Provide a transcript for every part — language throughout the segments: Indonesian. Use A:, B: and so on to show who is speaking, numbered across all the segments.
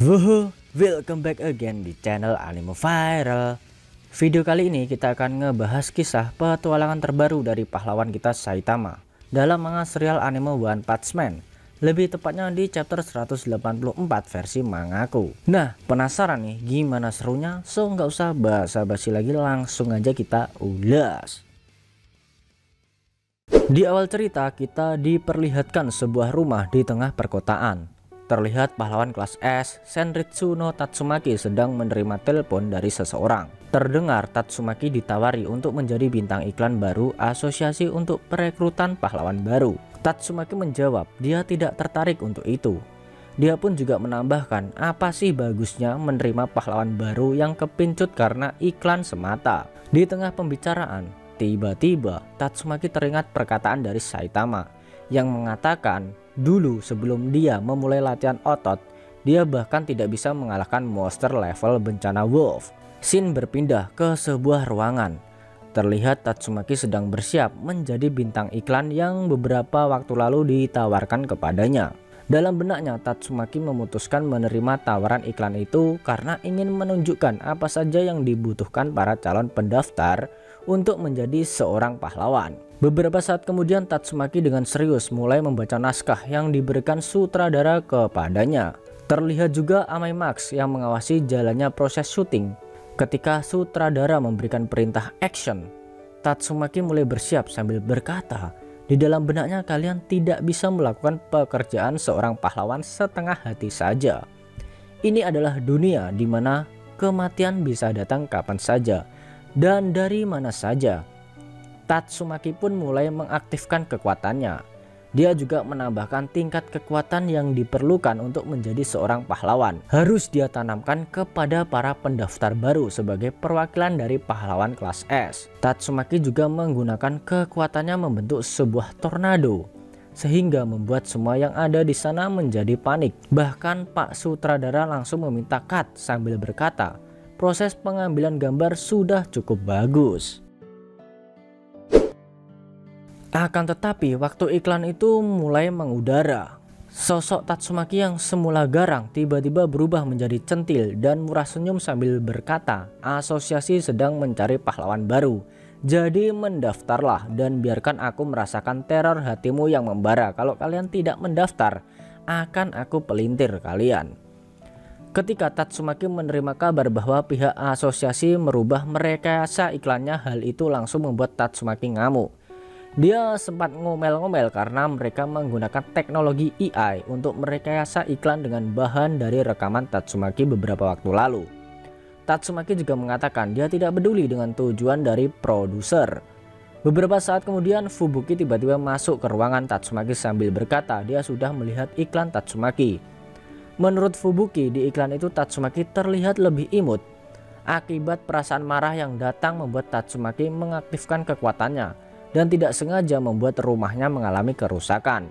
A: Wuhu, welcome back again di channel Anime Viral. Video kali ini kita akan ngebahas kisah petualangan terbaru dari pahlawan kita Saitama dalam manga serial anime One Punch Man, lebih tepatnya di chapter 184 versi mangaku. Nah, penasaran nih gimana serunya? So nggak usah basa-basi lagi, langsung aja kita ulas. Di awal cerita kita diperlihatkan sebuah rumah di tengah perkotaan. Terlihat pahlawan kelas S, Senritsu no Tatsumaki, sedang menerima telepon dari seseorang. Terdengar Tatsumaki ditawari untuk menjadi bintang iklan baru asosiasi untuk perekrutan pahlawan baru. Tatsumaki menjawab dia tidak tertarik untuk itu. Dia pun juga menambahkan apa sih bagusnya menerima pahlawan baru yang kepincut karena iklan semata. Di tengah pembicaraan, tiba-tiba Tatsumaki teringat perkataan dari Saitama yang mengatakan dulu sebelum dia memulai latihan otot, dia bahkan tidak bisa mengalahkan monster level bencana wolf. Scene berpindah ke sebuah ruangan. Terlihat Tatsumaki sedang bersiap menjadi bintang iklan yang beberapa waktu lalu ditawarkan kepadanya. Dalam benaknya Tatsumaki memutuskan menerima tawaran iklan itu karena ingin menunjukkan apa saja yang dibutuhkan para calon pendaftar untuk menjadi seorang pahlawan. Beberapa saat kemudian Tatsumaki dengan serius mulai membaca naskah yang diberikan sutradara kepadanya. Terlihat juga Amai Max yang mengawasi jalannya proses syuting. Ketika sutradara memberikan perintah action, Tatsumaki mulai bersiap sambil berkata, di dalam benaknya kalian tidak bisa melakukan pekerjaan seorang pahlawan setengah hati saja. Ini adalah dunia di mana kematian bisa datang kapan saja dan dari mana saja. Tatsumaki pun mulai mengaktifkan kekuatannya. Dia juga menambahkan tingkat kekuatan yang diperlukan untuk menjadi seorang pahlawan. Harus dia tanamkan kepada para pendaftar baru sebagai perwakilan dari pahlawan kelas S. Tatsumaki juga menggunakan kekuatannya membentuk sebuah tornado, sehingga membuat semua yang ada di sana menjadi panik. Bahkan Pak Sutradara langsung meminta cut sambil berkata, proses pengambilan gambar sudah cukup bagus. Akan tetapi waktu iklan itu mulai mengudara, sosok Tatsumaki yang semula garang tiba-tiba berubah menjadi centil dan murah senyum sambil berkata, asosiasi sedang mencari pahlawan baru, jadi mendaftarlah dan biarkan aku merasakan teror hatimu yang membara. Kalau kalian tidak mendaftar, akan aku pelintir kalian. Ketika Tatsumaki menerima kabar bahwa pihak asosiasi merubah merekayasa iklannya, hal itu langsung membuat Tatsumaki ngamuk. Dia sempat ngomel-ngomel karena mereka menggunakan teknologi AI untuk merekayasa iklan dengan bahan dari rekaman Tatsumaki beberapa waktu lalu. Tatsumaki juga mengatakan dia tidak peduli dengan tujuan dari produser. Beberapa saat kemudian Fubuki tiba-tiba masuk ke ruangan Tatsumaki sambil berkata dia sudah melihat iklan Tatsumaki. Menurut Fubuki, di iklan itu Tatsumaki terlihat lebih imut. Akibat perasaan marah yang datang membuat Tatsumaki mengaktifkan kekuatannya dan tidak sengaja membuat rumahnya mengalami kerusakan.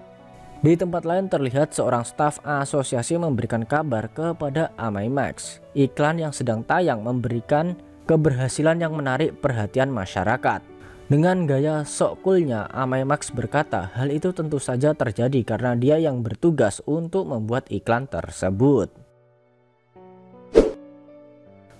A: Di tempat lain terlihat seorang staf asosiasi memberikan kabar kepada Amai Max. Iklan yang sedang tayang memberikan keberhasilan yang menarik perhatian masyarakat. Dengan gaya sok coolnya, Amai Max berkata hal itu tentu saja terjadi karena dia yang bertugas untuk membuat iklan tersebut.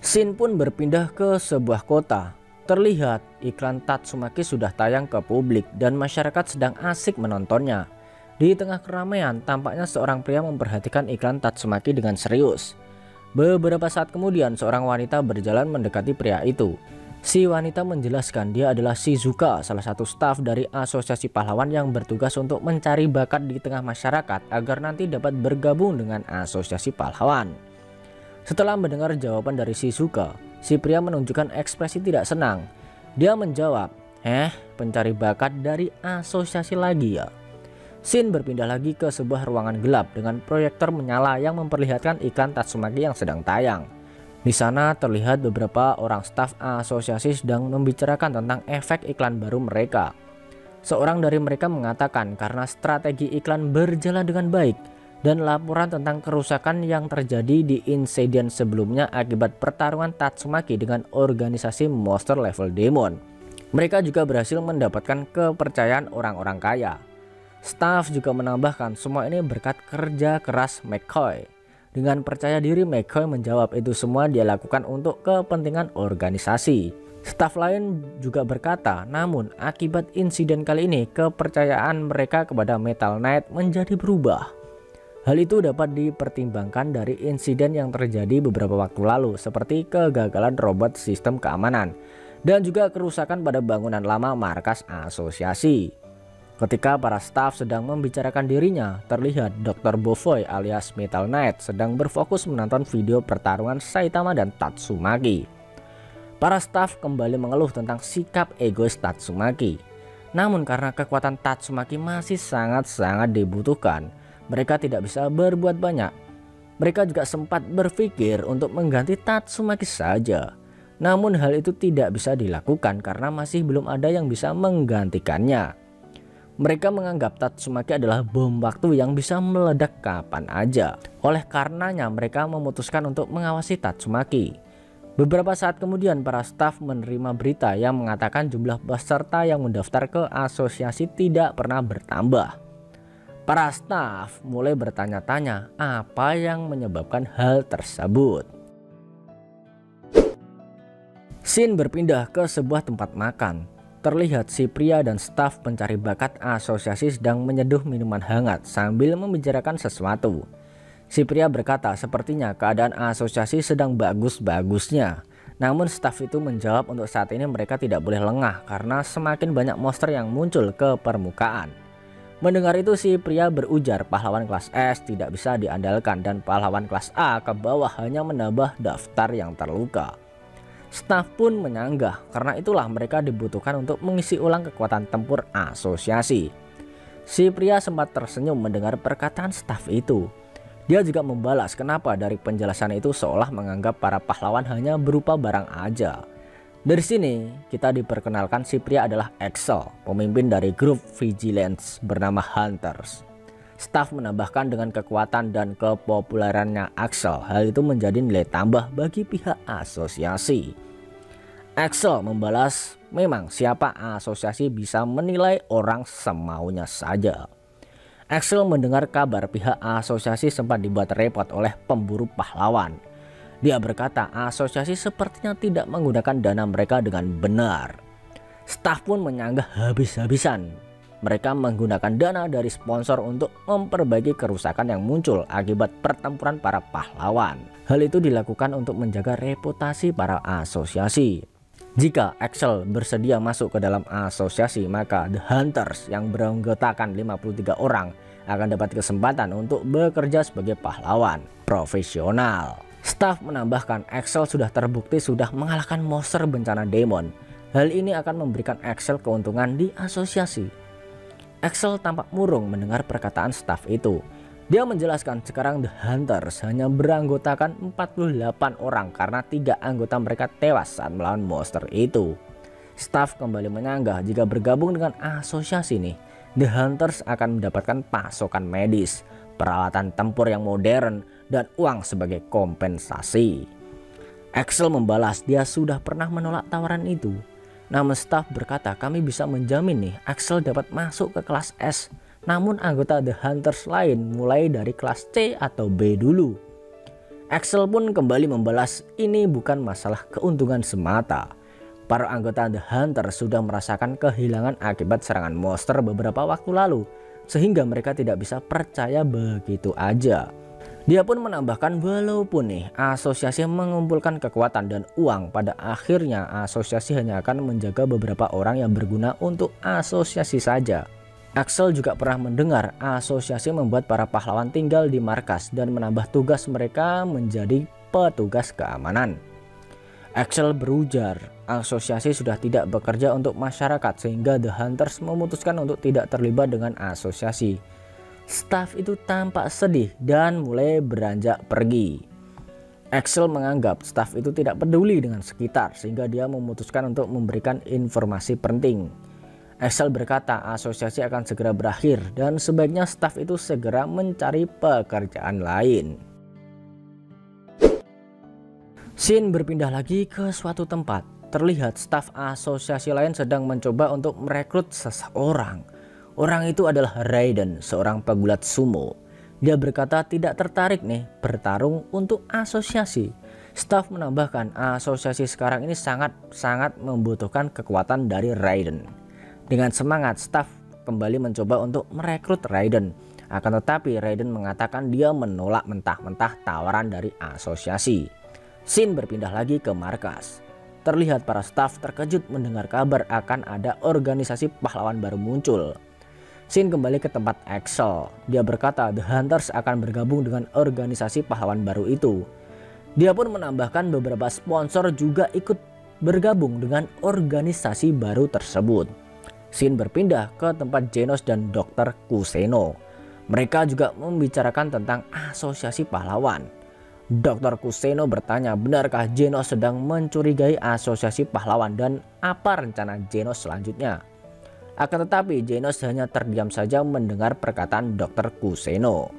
A: Scene pun berpindah ke sebuah kota. Terlihat iklan Tatsumaki sudah tayang ke publik dan masyarakat sedang asik menontonnya. Di tengah keramaian tampaknya seorang pria memperhatikan iklan Tatsumaki dengan serius. Beberapa saat kemudian seorang wanita berjalan mendekati pria itu. Si wanita menjelaskan dia adalah Shizuka, salah satu staf dari asosiasi pahlawan yang bertugas untuk mencari bakat di tengah masyarakat agar nanti dapat bergabung dengan asosiasi pahlawan. Setelah mendengar jawaban dari Shizuka, si pria menunjukkan ekspresi tidak senang. Dia menjawab, pencari bakat dari asosiasi lagi ya. Scene berpindah lagi ke sebuah ruangan gelap dengan proyektor menyala yang memperlihatkan iklan Tatsumaki yang sedang tayang. Di sana terlihat beberapa orang staf asosiasi sedang membicarakan tentang efek iklan baru mereka. Seorang dari mereka mengatakan karena strategi iklan berjalan dengan baik dan laporan tentang kerusakan yang terjadi di insiden sebelumnya akibat pertarungan Tatsumaki dengan organisasi monster level demon. Mereka juga berhasil mendapatkan kepercayaan orang-orang kaya. Staf juga menambahkan semua ini berkat kerja keras McCoy. Dengan percaya diri, McCoy menjawab itu semua dia lakukan untuk kepentingan organisasi. Staf lain juga berkata, namun akibat insiden kali ini kepercayaan mereka kepada Metal Knight menjadi berubah. Hal itu dapat dipertimbangkan dari insiden yang terjadi beberapa waktu lalu seperti kegagalan robot sistem keamanan dan juga kerusakan pada bangunan lama markas asosiasi. Ketika para staf sedang membicarakan dirinya, terlihat Dr. Bofoy alias Metal Knight sedang berfokus menonton video pertarungan Saitama dan Tatsumaki. Para staf kembali mengeluh tentang sikap egois Tatsumaki. Namun karena kekuatan Tatsumaki masih sangat-sangat dibutuhkan, mereka tidak bisa berbuat banyak. Mereka juga sempat berpikir untuk mengganti Tatsumaki saja. Namun hal itu tidak bisa dilakukan karena masih belum ada yang bisa menggantikannya. Mereka menganggap Tatsumaki adalah bom waktu yang bisa meledak kapan aja. Oleh karenanya mereka memutuskan untuk mengawasi Tatsumaki. Beberapa saat kemudian para staf menerima berita yang mengatakan jumlah peserta yang mendaftar ke asosiasi tidak pernah bertambah. Para staf mulai bertanya-tanya apa yang menyebabkan hal tersebut. Scene berpindah ke sebuah tempat makan. Terlihat si pria dan staf pencari bakat asosiasi sedang menyeduh minuman hangat sambil membicarakan sesuatu. Si pria berkata sepertinya keadaan asosiasi sedang bagus-bagusnya. Namun staf itu menjawab untuk saat ini mereka tidak boleh lengah karena semakin banyak monster yang muncul ke permukaan. Mendengar itu si pria berujar pahlawan kelas S tidak bisa diandalkan dan pahlawan kelas A ke bawah hanya menambah daftar yang terluka. Staf pun menyanggah karena itulah mereka dibutuhkan untuk mengisi ulang kekuatan tempur asosiasi. Si pria sempat tersenyum mendengar perkataan staf itu. Dia juga membalas kenapa dari penjelasan itu seolah menganggap para pahlawan hanya berupa barang aja. Dari sini kita diperkenalkan si pria adalah Axel, pemimpin dari grup vigilance bernama Hunters. Staf menambahkan dengan kekuatan dan kepopulerannya Axel, hal itu menjadi nilai tambah bagi pihak asosiasi. Axel membalas, memang siapa asosiasi bisa menilai orang semaunya saja. Axel mendengar kabar pihak asosiasi sempat dibuat repot oleh pemburu pahlawan. Dia berkata asosiasi sepertinya tidak menggunakan dana mereka dengan benar. Staf pun menyanggah habis-habisan. Mereka menggunakan dana dari sponsor untuk memperbaiki kerusakan yang muncul akibat pertempuran para pahlawan. Hal itu dilakukan untuk menjaga reputasi para asosiasi. Jika Axel bersedia masuk ke dalam asosiasi, maka The Hunters yang beranggotakan 53 orang akan dapat kesempatan untuk bekerja sebagai pahlawan profesional. Staf menambahkan Axel sudah terbukti sudah mengalahkan monster bencana demon. Hal ini akan memberikan Axel keuntungan di asosiasi. Axel tampak murung mendengar perkataan staf itu. Dia menjelaskan sekarang The Hunters hanya beranggotakan 48 orang karena 3 anggota mereka tewas saat melawan monster itu. Staf kembali menyanggah jika bergabung dengan asosiasi nih, The Hunters akan mendapatkan pasokan medis, peralatan tempur yang modern, dan uang sebagai kompensasi. Axel membalas dia sudah pernah menolak tawaran itu. Namun staf berkata kami bisa menjamin nih Axel dapat masuk ke kelas S. Namun anggota The Hunters lain mulai dari kelas C atau B dulu. Axel pun kembali membalas ini bukan masalah keuntungan semata. Para anggota The Hunters sudah merasakan kehilangan akibat serangan monster beberapa waktu lalu. Sehingga mereka tidak bisa percaya begitu aja. Dia pun menambahkan walaupun nih asosiasi mengumpulkan kekuatan dan uang, pada akhirnya asosiasi hanya akan menjaga beberapa orang yang berguna untuk asosiasi saja. Axel juga pernah mendengar asosiasi membuat para pahlawan tinggal di markas dan menambah tugas mereka menjadi petugas keamanan. Axel berujar asosiasi sudah tidak bekerja untuk masyarakat sehingga The Hunters memutuskan untuk tidak terlibat dengan asosiasi. Staf itu tampak sedih dan mulai beranjak pergi. Axel menganggap staf itu tidak peduli dengan sekitar sehingga dia memutuskan untuk memberikan informasi penting. Axel berkata asosiasi akan segera berakhir dan sebaiknya staf itu segera mencari pekerjaan lain. Scene berpindah lagi ke suatu tempat. Terlihat staf asosiasi lain sedang mencoba untuk merekrut seseorang. Orang itu adalah Raiden, seorang pegulat sumo. Dia berkata tidak tertarik nih bertarung untuk asosiasi. Staf menambahkan asosiasi sekarang ini sangat membutuhkan kekuatan dari Raiden. Dengan semangat, staf kembali mencoba untuk merekrut Raiden. Akan tetapi Raiden mengatakan dia menolak mentah-mentah tawaran dari asosiasi. Shin berpindah lagi ke markas. Terlihat para staf terkejut mendengar kabar akan ada organisasi pahlawan baru muncul. Shin kembali ke tempat Axel. Dia berkata The Hunters akan bergabung dengan organisasi pahlawan baru itu. Dia pun menambahkan beberapa sponsor juga ikut bergabung dengan organisasi baru tersebut. Shin berpindah ke tempat Genos dan Dr. Kuseno. Mereka juga membicarakan tentang asosiasi pahlawan. Dr. Kuseno bertanya benarkah Genos sedang mencurigai asosiasi pahlawan dan apa rencana Genos selanjutnya. Akan tetapi Genos hanya terdiam saja mendengar perkataan Dr. Kuseno.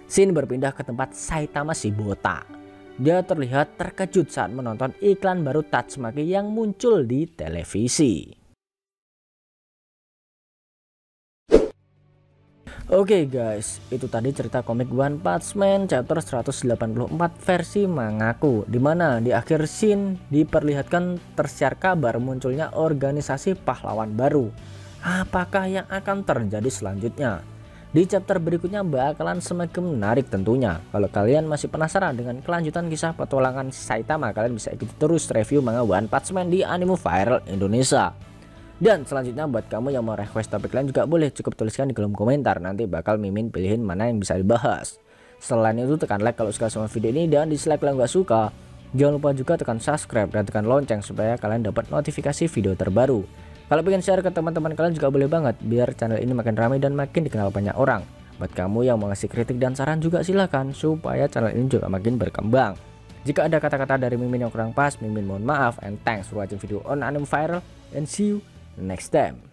A: Shin berpindah ke tempat Saitama Shibota. Dia terlihat terkejut saat menonton iklan baru Tatsumaki yang muncul di televisi. Oke guys, itu tadi cerita komik One Punch Man chapter 184 versi mangaku, dimana di akhir scene diperlihatkan tersiar kabar munculnya organisasi pahlawan baru. Apakah yang akan terjadi selanjutnya? Di chapter berikutnya bakalan semakin menarik tentunya. Kalau kalian masih penasaran dengan kelanjutan kisah petualangan Saitama, kalian bisa ikuti terus review manga One Punch Man di Anime Viral Indonesia. Dan selanjutnya buat kamu yang mau request topik lain juga boleh cukup tuliskan di kolom komentar. Nanti bakal Mimin pilihin mana yang bisa dibahas. Selain itu tekan like kalau suka sama video ini dan dislike kalau nggak suka. Jangan lupa juga tekan subscribe dan tekan lonceng supaya kalian dapat notifikasi video terbaru. Kalau pengen share ke teman-teman kalian juga boleh banget biar channel ini makin ramai dan makin dikenal banyak orang. Buat kamu yang mau ngasih kritik dan saran juga silakan supaya channel ini juga makin berkembang. Jika ada kata-kata dari Mimin yang kurang pas, Mimin mohon maaf, and thanks for watching video on Anime Viral and see you next time.